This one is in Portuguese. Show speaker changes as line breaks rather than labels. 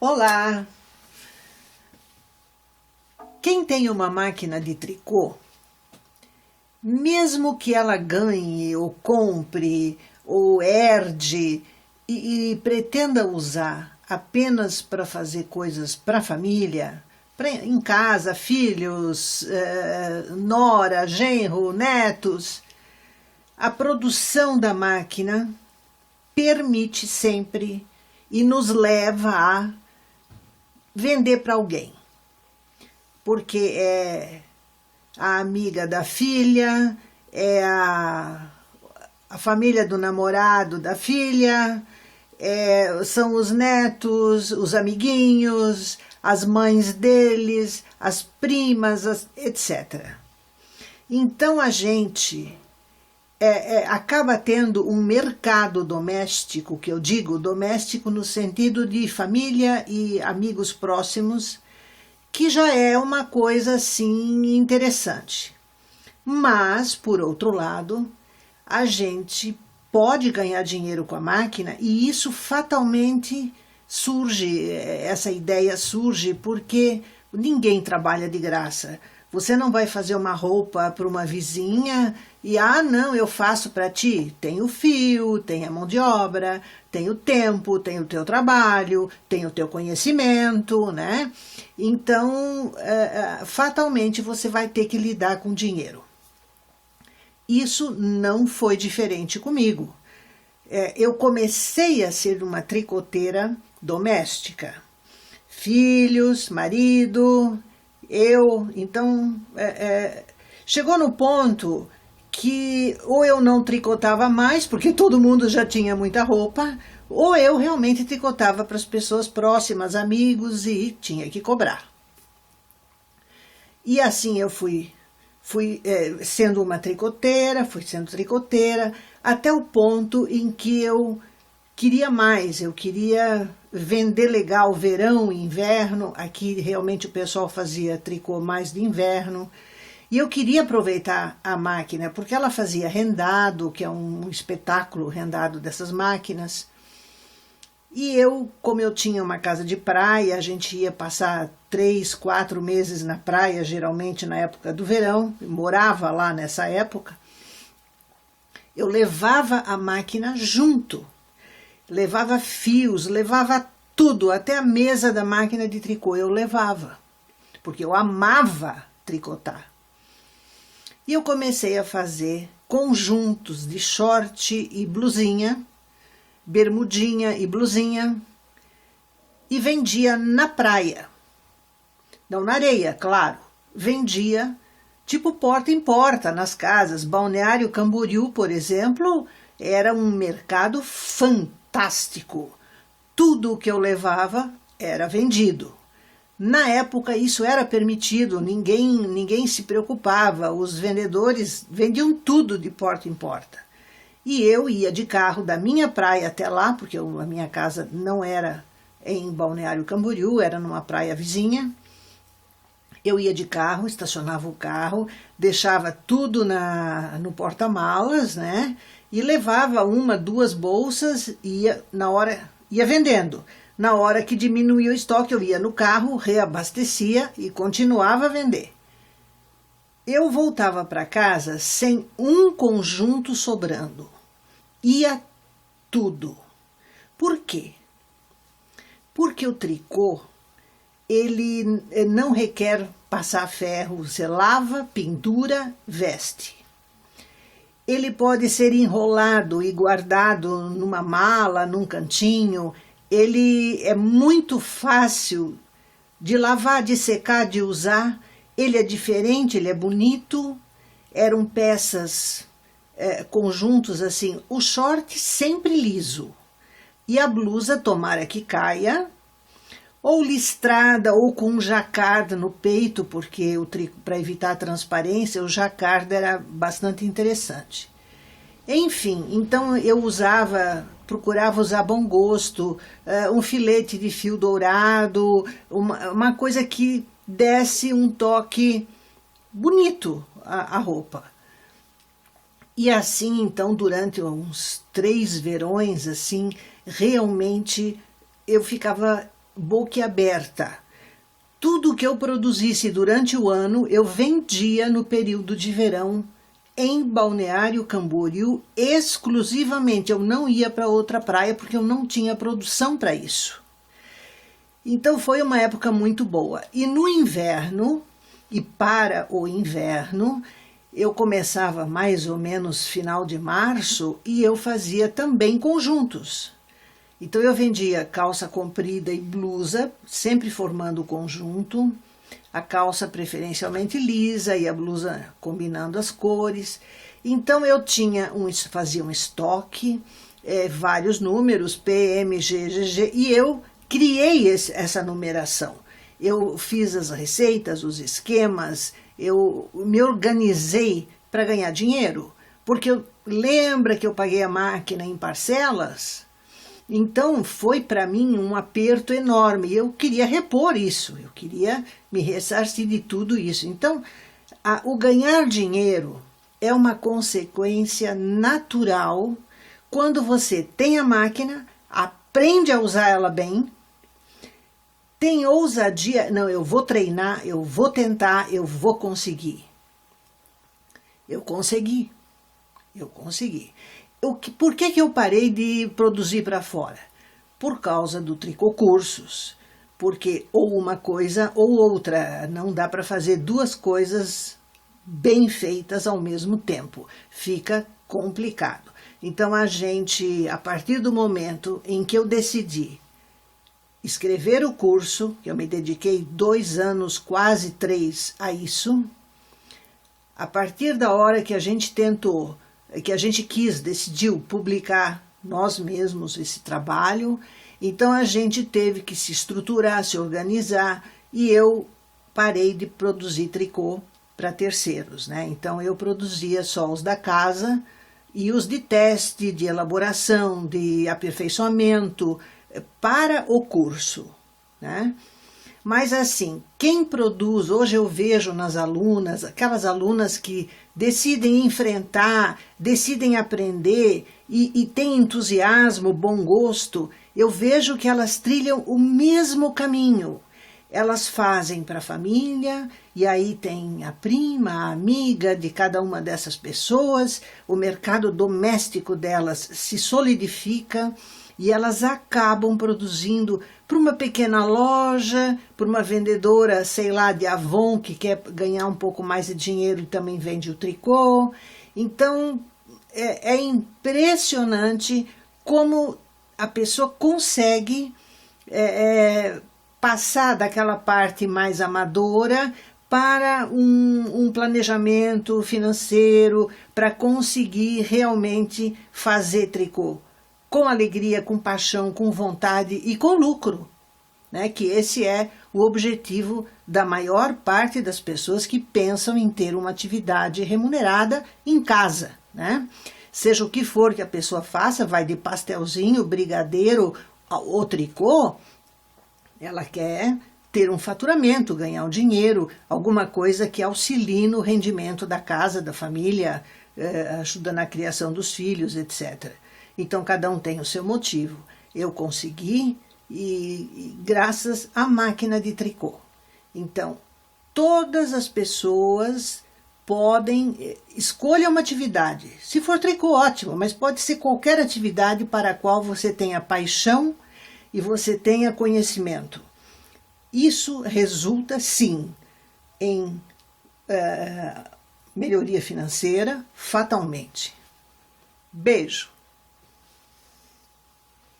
Olá! Quem tem uma máquina de tricô, mesmo que ela ganhe ou compre ou herde e pretenda usar apenas para fazer coisas para a família, em casa, filhos, nora, genro, netos, a produção da máquina permite sempre e nos leva a vender para alguém, porque é a amiga da filha, é a família do namorado da filha, são os netos, os amiguinhos, as mães deles, as primas, etc. Então a gente acaba tendo um mercado doméstico, que eu digo doméstico no sentido de família e amigos próximos, que já é uma coisa assim interessante. Mas, por outro lado, a gente pode ganhar dinheiro com a máquina e isso fatalmente surge, essa ideia surge porque ninguém trabalha de graça. Você não vai fazer uma roupa para uma vizinha e, não, eu faço para ti. Tem o fio, tem a mão de obra, tem o tempo, tem o teu trabalho, tem o teu conhecimento, né? Então, fatalmente você vai ter que lidar com dinheiro. Isso não foi diferente comigo. Eu comecei a ser uma tricoteira doméstica. Filhos, marido, então chegou no ponto que ou eu não tricotava mais, porque todo mundo já tinha muita roupa, ou eu realmente tricotava para as pessoas próximas, amigos, e tinha que cobrar. E assim eu fui sendo tricoteira, até o ponto em que eu queria mais, eu queria vender legal verão e inverno. Aqui realmente o pessoal fazia tricô mais de inverno, e eu queria aproveitar a máquina, porque ela fazia rendado, que é um espetáculo rendado dessas máquinas. E como eu tinha uma casa de praia, a gente ia passar 3, 4 meses na praia, geralmente na época do verão, eu morava lá nessa época, eu levava a máquina junto, levava fios, levava tudo, até a mesa da máquina de tricô eu levava, porque eu amava tricotar. E eu comecei a fazer conjuntos de short e blusinha, bermudinha e blusinha, e vendia na praia. Não na areia, claro. Vendia tipo porta em porta, nas casas. Balneário Camboriú, por exemplo, era um mercado fantástico. Tudo o que eu levava era vendido. Na época isso era permitido, ninguém se preocupava, os vendedores vendiam tudo de porta em porta. E eu ia de carro da minha praia até lá, porque a minha casa não era em Balneário Camboriú, era numa praia vizinha. Eu ia de carro, estacionava o carro, deixava tudo no porta-malas, né? E levava 1, 2 bolsas e ia vendendo. Na hora que diminuía o estoque, eu ia no carro, reabastecia e continuava a vender. Eu voltava para casa sem um conjunto sobrando. Ia tudo. Por quê? Porque o tricô, ele não requer passar ferro. Você lava, pintura, veste. Ele pode ser enrolado e guardado numa mala, num cantinho. Ele é muito fácil de lavar, de secar, de usar. Ele é diferente, ele é bonito. Eram peças, conjuntos assim. O short sempre liso. E a blusa, tomara que caia, ou listrada, ou com um jacquard no peito, porque para evitar a transparência, o jacquard era bastante interessante. Enfim, então eu procurava usar bom gosto, um filete de fio dourado, uma coisa que desse um toque bonito à roupa. E assim, então, durante uns 3 verões, assim, realmente eu ficava boquiaberta. Tudo que eu produzisse durante o ano, eu vendia no período de verão em Balneário Camboriú exclusivamente. Eu não ia para outra praia porque eu não tinha produção para isso. Então foi uma época muito boa. E no inverno, e para o inverno, eu começava mais ou menos final de março e eu fazia também conjuntos. Então eu vendia calça comprida e blusa, sempre formando o conjunto, a calça preferencialmente lisa e a blusa combinando as cores. Então eu fazia um estoque, vários números, P, M, G, GG, e eu criei essa numeração. Eu fiz as receitas, os esquemas, eu me organizei para ganhar dinheiro, porque lembra que eu paguei a máquina em parcelas? Então foi para mim um aperto enorme, eu queria repor isso, eu queria me ressarcir de tudo isso. Então o ganhar dinheiro é uma consequência natural quando você tem a máquina, aprende a usar ela bem, tem ousadia, não, eu vou treinar, eu vou tentar, eu vou conseguir. Eu consegui. Por que eu parei de produzir para fora? Por causa do Tricô Cursos. Porque ou uma coisa ou outra, não dá para fazer duas coisas bem feitas ao mesmo tempo. Fica complicado. Então a partir do momento em que eu decidi escrever o curso, que eu me dediquei 2 anos, quase 3 a isso, a partir da hora que a gente decidiu publicar nós mesmos esse trabalho, então a gente teve que se estruturar, se organizar, e eu parei de produzir tricô para terceiros, né? Então eu produzia só os da casa e os de teste, de elaboração, de aperfeiçoamento para o curso, né? Mas assim, quem produz, hoje eu vejo nas alunas, aquelas alunas que decidem enfrentar, decidem aprender e têm entusiasmo, bom gosto, eu vejo que elas trilham o mesmo caminho. Elas fazem para a família, e aí tem a prima, a amiga de cada uma dessas pessoas, o mercado doméstico delas se solidifica, e elas acabam produzindo para uma pequena loja, para uma vendedora, sei lá, de Avon, que quer ganhar um pouco mais de dinheiro e também vende o tricô. Então, é impressionante como a pessoa consegue passar daquela parte mais amadora para um planejamento financeiro, para conseguir realmente fazer tricô com alegria, com paixão, com vontade e com lucro, né? Que esse é o objetivo da maior parte das pessoas que pensam em ter uma atividade remunerada em casa, né? Seja o que for que a pessoa faça, vai de pastelzinho, brigadeiro ou tricô, ela quer ter um faturamento, ganhar um dinheiro, alguma coisa que auxilie no rendimento da casa, da família, ajuda na criação dos filhos, etc. Então, cada um tem o seu motivo. Eu consegui e graças à máquina de tricô. Então, todas as pessoas podem, escolha uma atividade. Se for tricô, ótimo, mas pode ser qualquer atividade para a qual você tenha paixão e você tenha conhecimento. Isso resulta, sim, em melhoria financeira, fatalmente. Beijo!